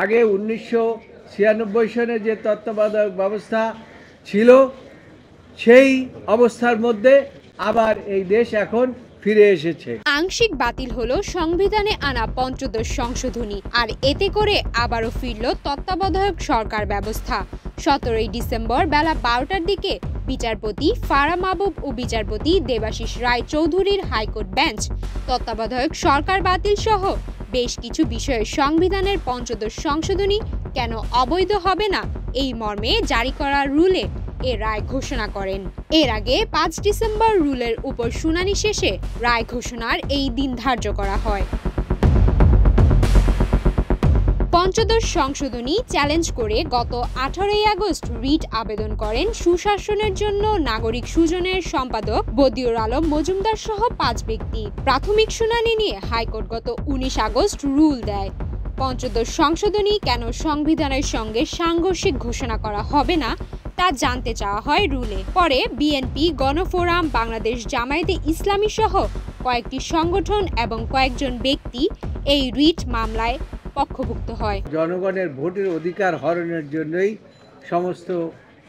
আগে 1996 সনে যে তত্ত্বাবধায়ক ব্যবস্থা ছিল সেই অবস্থার মধ্যে আবার এই দেশ এখন ফিরে এসেছে। আংশিক বাতিল হলো সংবিধানে আনা পঞ্চদশ সংশোধনী, আর এতে করে আবারও ফিরল তত্ত্বাবধায়ক সরকার ব্যবস্থা। 17 ডিসেম্বর বেলা 12টার দিকে বিচারপতি ফারা মাহবুব ও বিচারপতি দেবাশিস রায় চৌধুরীর হাইকোর্ট বেঞ্চ তত্ত্বাবধায়ক সরকার বাতিল সহ বেশ কিছু বিষয়ে সংবিধানের পঞ্চদশ সংশোধনী কেন অবৈধ হবে না এই মর্মে জারি করা রুলে এ রায় ঘোষণা করেন। এর আগে 5 ডিসেম্বর রুলের উপর শুনানি শেষে রায় ঘোষণার এই দিন ধার্য করা হয়। পঞ্চদশ সংশোধনী চ্যালেঞ্জ করে গত 18 আগস্ট রিট আবেদন করেন সুশাসনের জন্য নাগরিক সুজনের সম্পাদক বদিউর আলম মজুমদার সহ 5 ব্যক্তি। প্রাথমিক শুনানি নিয়ে হাইকোর্ট গত 19 আগস্ট রুল দেয়। পঞ্চদশ সংশোধনী কেন সংবিধানের সঙ্গে সাংঘর্ষিক ঘোষণা করা হবে না তা জানতে চাওয়া হয় রুলে। পরে বিএনপি, গণফোরাম, বাংলাদেশ জামায়াতে ইসলামী সহ কয়েকটি সংগঠন এবং কয়েকজন ব্যক্তি এই রিট মামলায় পক্ষভুক্ত হয়। জনগণের ভোটের অধিকার হরণের জন্যই সমস্ত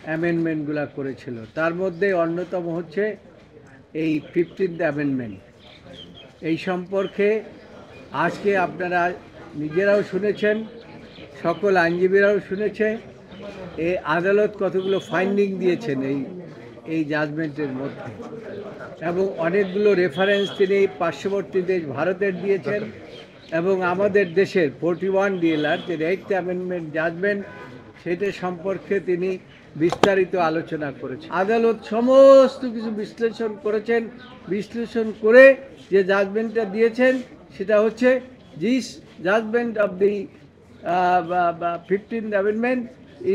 অ্যামেন্ডমেন্টগুলো করেছিল। তার মধ্যে অন্যতম হচ্ছে এই 15th অ্যামেন্ডমেন্ট। এই সম্পর্কে আজকে আপনারা নিজেরাও শুনেছেন, সকল আইনজীবীরাও শুনেছে, এই আদালত কতগুলো ফাইন্ডিং দিয়েছেন এই জাজমেন্টের মধ্যে, এবং অনেকগুলো রেফারেন্স তিনি পার্শ্ববর্তী দেশ ভারতের দিয়েছেন এবং আমাদের দেশের 41 ডিএলআর যে 8th অ্যামেন্ডমেন্ট জাজমেন্ট সেটা সম্পর্কে তিনি বিস্তারিত আলোচনা করেছেন। আদালত সমস্ত কিছু বিশ্লেষণ করেছেন। বিশ্লেষণ করে যে জাজমেন্টটা দিয়েছেন সেটা হচ্ছে this judgement of the 15th amendment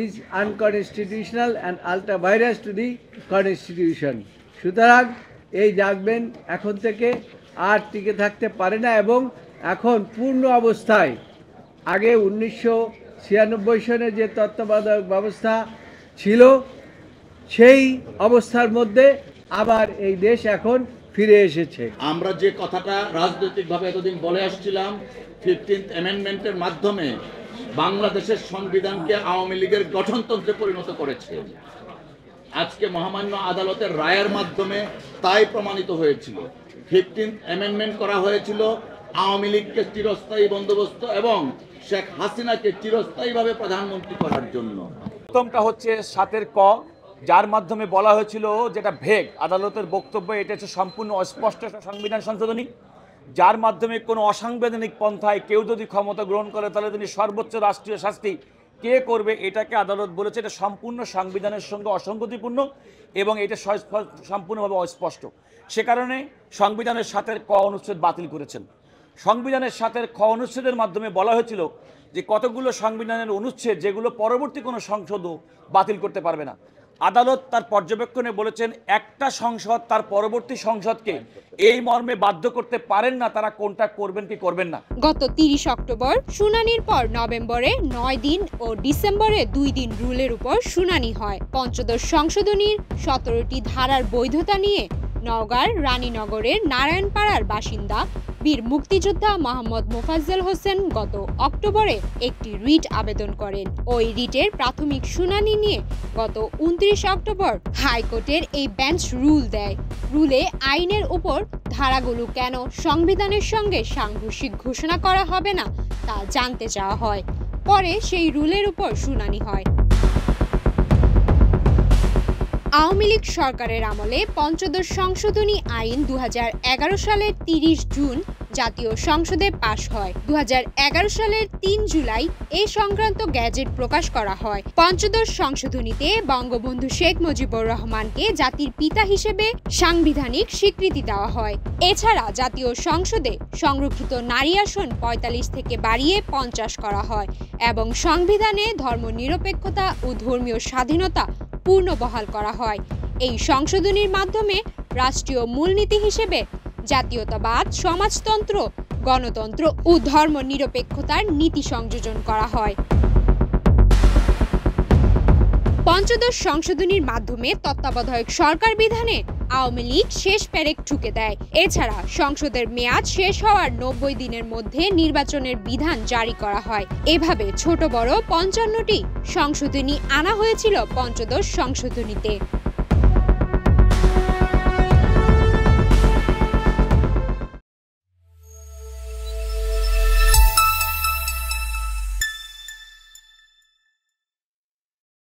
is unconstitutional and ultra virus to the constitution. সুতরাং এই জাজমেন্ট এখন থেকে আর টিকে থাকতে পারে না এবং এখন পূর্ণ অবস্থায় আগে 1996 সনে যে তত্ত্বাবধায়ক ব্যবস্থা ছিল সেই অবস্থার মধ্যে আবার এই দেশ এখন ফিরে এসেছে। আমরা যে কথাটা রাজনৈতিকভাবে এতদিন বলে আসছিলাম 15th অ্যামেন্ডমেন্টের মাধ্যমে বাংলাদেশের সংবিধানকে আওয়ামী লীগের গঠনতন্ত্রে পরিণত করেছে। আজকে মহামান্য আদালতের রায়ের মাধ্যমে তাই প্রমাণিত হয়েছিল। 15th অ্যামেন্ডমেন্ট করা হয়েছিল আওয়ামী লীগকে চিরস্থায়ী বন্দোবস্ত এবং শেখ হাসিনাকে চিরস্থায়ীভাবে প্রধানমন্ত্রী করার জন্য। প্রথমটা হচ্ছে 7 ক, যার মাধ্যমে বলা হয়েছিল, যেটা ভেগ আদালতের বক্তব্য, এটা হচ্ছে সম্পূর্ণ অস্পষ্ট সংবিধান সংশোধনী, যার মাধ্যমে কোনো অসাংবিধানিক পন্থায় কেউ যদি ক্ষমতা গ্রহণ করে তাহলে তিনি সর্বোচ্চ রাষ্ট্রীয় শাস্তি কে করবে, এটাকে আদালত বলেছে এটা সম্পূর্ণ সংবিধানের সঙ্গে অসঙ্গতিপূর্ণ এবং এটা সম্পূর্ণভাবে অস্পষ্ট। সে কারণে সংবিধানের 7 ক অনুচ্ছেদ বাতিল করেছেন। সংবিধানের 7 খ অনুচ্ছেদের মাধ্যমে বলা হয়েছিল যে কতগুলো সংবিধানের অনুচ্ছেদ যেগুলো পরবর্তী কোনো সংসদও বাতিল করতে পারবে না। আদালত তার পর্যবেক্ষণে বলেছেন একটা সংসদ তার পরবর্তী সংসদকে এই মর্মে বাধ্য করতে পারেন না তারা কোনটা করবেন কি করবেন না। গত 30 অক্টোবর শুনানির পর নভেম্বরে 9 দিন ও ডিসেম্বরে 2 দিন রুলের উপর শুনানি হয়। পঞ্চদশ সংশোধনীর 17টি ধারার বৈধতা নিয়ে নওগাঁর রানীনগরের নারায়ণপাড়ার বাসিন্দা বীর মুক্তিযোদ্ধা মোহাম্মদ মোফাজ্জল হোসেন গত অক্টোবরে একটি রিট আবেদন করেন। ওই রিটের প্রাথমিক শুনানি নিয়ে গত 29 অক্টোবর হাইকোর্টের এই বেঞ্চ রুল দেয়। রুলে আইনের উপর ধারাগুলো কেন সংবিধানের সঙ্গে সাংঘর্ষিক ঘোষণা করা হবে না তা জানতে চাওয়া হয়। পরে সেই রুলের উপর শুনানি হয়। আওয়ামী লীগ সরকারের আমলে পঞ্চদশ সংশোধনী আইন 2011 সালের 30 জুন জাতীয় সংসদে পাশ হয়। 2011 সালের 3 জুলাই এ সংক্রান্ত গ্যাজেট প্রকাশ করা হয়। পঞ্চদশ সংশোধনীতে বঙ্গবন্ধু শেখ মুজিবুর রহমানকে জাতির পিতা হিসেবে সাংবিধানিক স্বীকৃতি দেওয়া হয়। এছাড়া জাতীয় সংসদে সংরক্ষিত নারী আসন 45 থেকে বাড়িয়ে 50 করা হয় এবং সংবিধানে ধর্মনিরপেক্ষতা ও ধর্মীয় স্বাধীনতা পূর্ণবহাল করা হয়। এই সংশোধনীর মাধ্যমে রাষ্ট্রীয় মূলনীতি হিসেবে জাতীয়তাবাদ, সমাজতন্ত্র, গণতন্ত্র ও ধর্মনিরপেক্ষতার নীতি সংযোজন করা হয়। পঞ্চদশ সংশোধনীর মাধ্যমে তত্ত্বাবধায়ক সরকার বিধানে আওয়ামী লীগ শেষ পেরেক ঠুকে দেয়। এছাড়া সংসদের মেয়াদ শেষ হওয়ার 90 দিনের মধ্যে নির্বাচনের বিধান জারি করা হয়। এভাবে ছোট বড় 55টি সংশোধনী আনা হয়েছিল পঞ্চদশ সংশোধনীতে।